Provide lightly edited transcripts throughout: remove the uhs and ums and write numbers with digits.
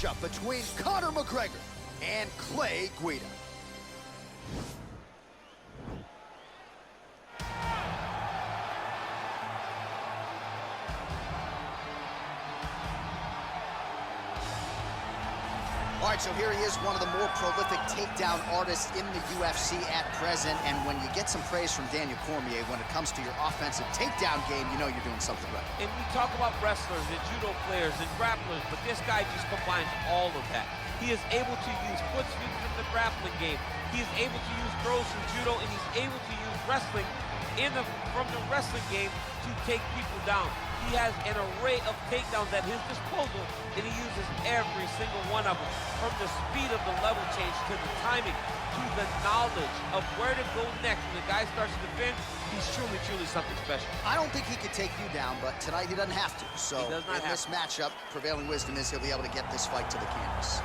matchup between Conor McGregor and Clay Guida. All right, so here he is, one of the more prolific takedown artists in the UFC at present. And when you get some praise from Daniel Cormier when it comes to your offensive takedown game, you know you're doing something right. And we talk about wrestlers and judo players and grapplers, but this guy just combines all of that. He is able to use foot sweeps from the grappling game. He is able to use throws from judo, and he's able to use wrestling from the wrestling game to take people down. He has an array of takedowns at his disposal, and he uses every single one of them. From the speed of the level change, to the timing, to the knowledge of where to go next. When the guy starts to defend, he's truly, truly something special. I don't think he could take you down, but tonight he doesn't have to. So in this matchup, prevailing wisdom is he'll be able to get this fight to the canvas.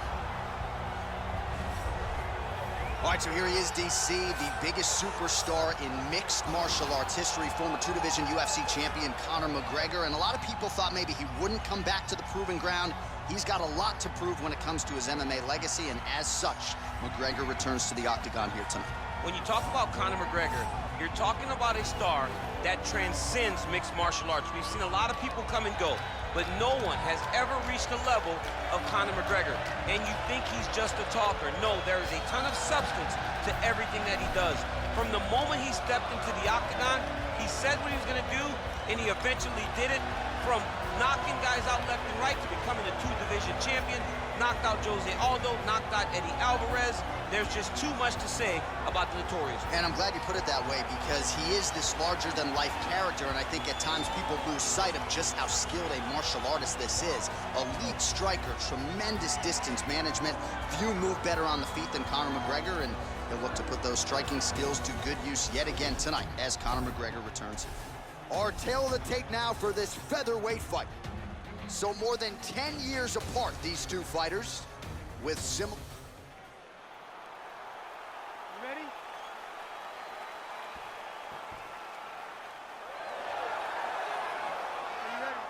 All right, so here he is, DC, the biggest superstar in mixed martial arts history, former two-division UFC champion Conor McGregor, and a lot of people thought maybe he wouldn't come back to the proving ground. He's got a lot to prove when it comes to his MMA legacy, and as such, McGregor returns to the octagon here tonight. When you talk about Conor McGregor, you're talking about a star that transcends mixed martial arts. We've seen a lot of people come and go, but no one has ever reached the level of Conor McGregor. And you think he's just a talker. No, there is a ton of substance to everything that he does. From the moment he stepped into the octagon, he said what he was going to do, and he eventually did it. From knocking guys out left and right to becoming a two-division champion, knocked out Jose Aldo, knocked out Eddie Alvarez. There's just too much to say about the Notorious. And I'm glad you put it that way, because he is this larger-than-life character, and I think at times people lose sight of just how skilled a martial artist this is. Elite striker, tremendous distance management. Few move better on the feet than Conor McGregor, and he'll look to put those striking skills to good use yet again tonight as Conor McGregor returns here. Our tale of the tape now for this featherweight fight. So more than 10 years apart, these two fighters, with similar... You ready? Are you ready?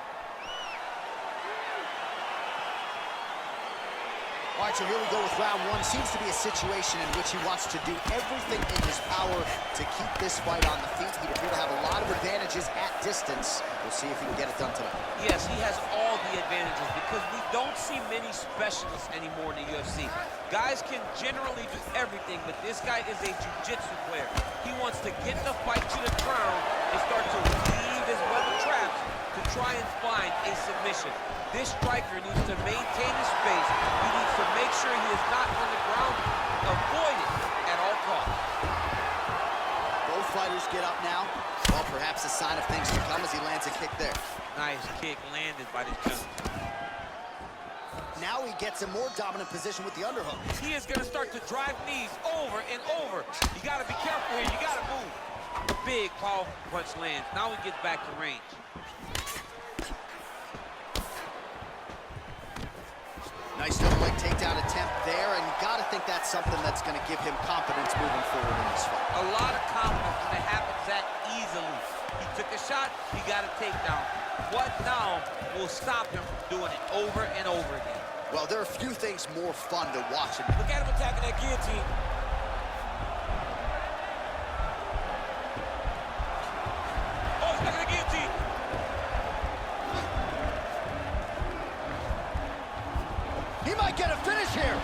All right, so here we go with round one. Seems to be a situation in which he wants to do everything in his power to keep this fight on the feet. He'd appear to have a lot of advantages at distance. We'll see if he can get it done tonight. Yes, he has all the advantages because we don't see many specialists anymore in the UFC. Guys can generally do everything, but this guy is a jiu-jitsu player. He wants to get the fight to the ground and start to weave his web of traps to try and find a submission. This striker needs to maintain his space. He needs to make sure he is not on the ground. Avoid it at all costs. Both fighters get up now. Well, perhaps a sign of things to come as he lands a kick there. Nice kick landed by this gentleman. Now he gets a more dominant position with the underhook. He is going to start to drive knees over and over. You got to be careful here. You got to move. Big, powerful punch lands. Now he gets back to range. Nice double leg takedown attempt there, and you got to think that's something that's going to give him confidence moving forward in this fight. A lot of confidence when it happens that easily. He took a shot, he got a takedown. What now will stop him from doing it over and over again? Well, there are a few things more fun to watch. Look at him attacking that guillotine. Oh, he's attacking the guillotine. He might get a finish here.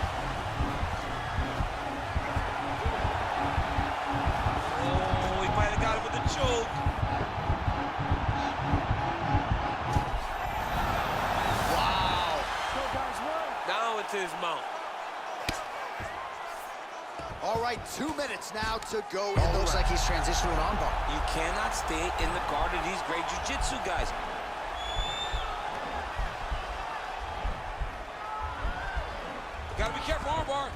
Oh, he might have got him with a choke. Wow. Down into his mouth. All right, 2 minutes now to go. It looks like he's transitioning to an armbar. You cannot stay in the guard of these great jiu-jitsu guys. Gotta be careful, armbar.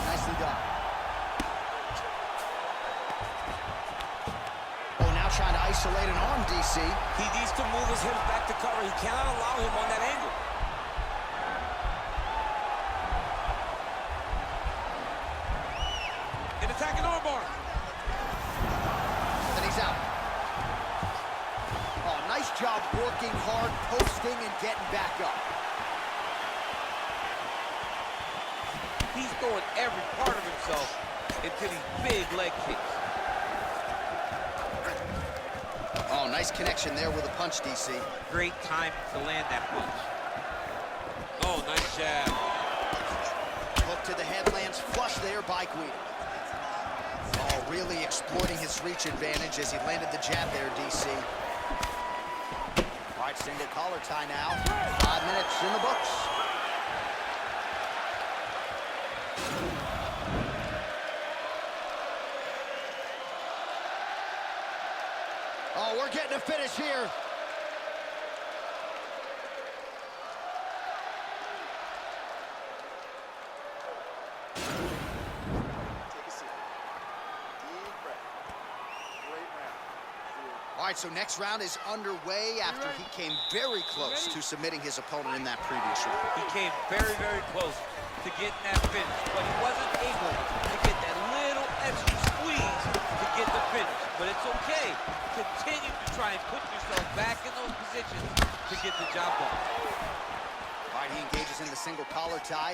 Nicely done. Oh, now trying to isolate an arm, DC. He needs to move his hips back to cover. He cannot allow him on that angle. An attacking armbar. And he's out. Oh, nice job working hard, posting, and getting back up. He's throwing every part of himself into these big leg kicks. Oh, nice connection there with a punch, DC. Great time to land that punch. Oh, nice jab. Hook to the head lands flush there by Guida. Oh, really exploiting his reach advantage as he landed the jab there, DC. All right, single collar tie now. 5 minutes in the books. Oh, we're getting a finish here. All right, so next round is underway after he came very close to submitting his opponent in that previous round. He came very, very close to getting that finish, but he wasn't able to get that little extra squeeze to get the finish. But it's okay. Continue to try and put yourself back in those positions to get the job done. All right, he engages in the single collar tie.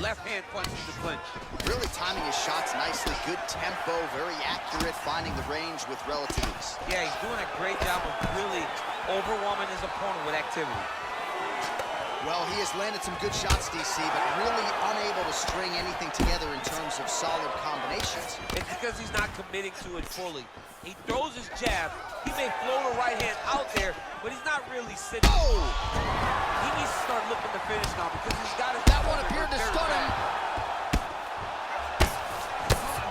Left hand punches the clinch. Really timing his shots nicely. Good tempo, very accurate, finding the range with relative ease. Yeah, he's doing a great job of really overwhelming his opponent with activity. Well, he has landed some good shots, DC, but really unable to string anything together in terms of solid combinations. It's because he's not committing to it fully. He throws his jab. He may float a right hand out there, but he's not really sitting. Oh! He needs to start looking to finish now because he's got his... That one appeared to stun him.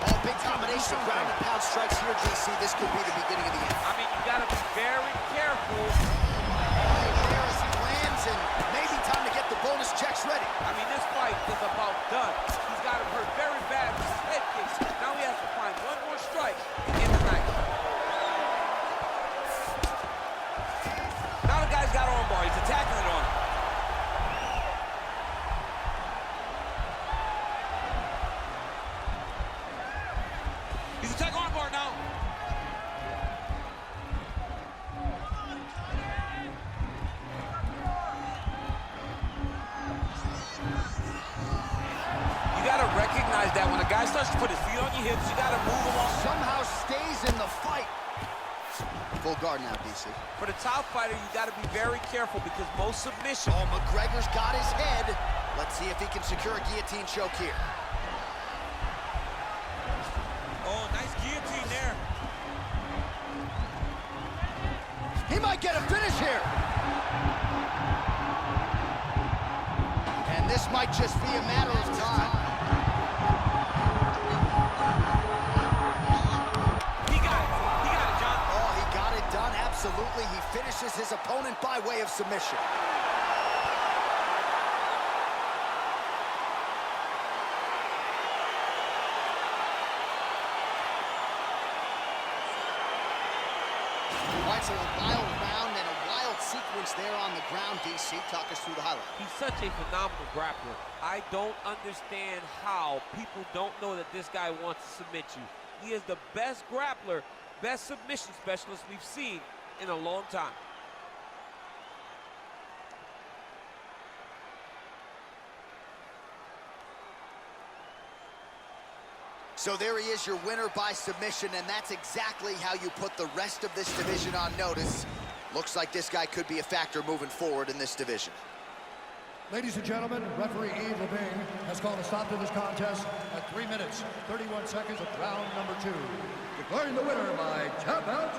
Oh, big combination of ground and pound strikes here, DC. This could be the beginning of the end. I mean, you got to be very careful. Right there as he lands, and maybe time to get the bonus checks ready. I mean, this fight is about done. He's got him hurt very bad with his head kicks. Now he has to find one more strike to end the night. Now the guy's got armbar. He's attacking it on him. He's attacking armbar now. You got to recognize that when a guy starts to put his feet on your hips, you got to move him on. Somehow stays in the fight. Full guard now, DC. For the top fighter, you got to be very careful because most submission... Oh, McGregor's got his head. Let's see if he can secure a guillotine choke here. Oh, nice guillotine there. He might get a finish here. And this might just be a matter of time. He got it, John. Oh, he got it done, absolutely. He finishes his opponent by way of submission. All right, so a wild round and a wild sequence there on the ground, DC. Talk us through the highlight. He's such a phenomenal grappler. I don't understand how people don't know that this guy wants to submit you. He is the best grappler, best submission specialist we've seen in a long time. So there he is, your winner by submission, and that's exactly how you put the rest of this division on notice. Looks like this guy could be a factor moving forward in this division. Ladies and gentlemen, referee Yves Lavigne has called a stop to this contest at 3 minutes, 31 seconds of round number 2. Declaring the winner by tap out,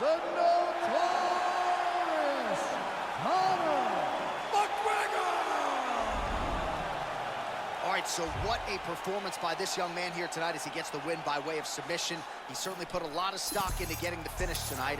the notorious Conor McGregor! All right, so what a performance by this young man here tonight as he gets the win by way of submission. He certainly put a lot of stock into getting the finish tonight.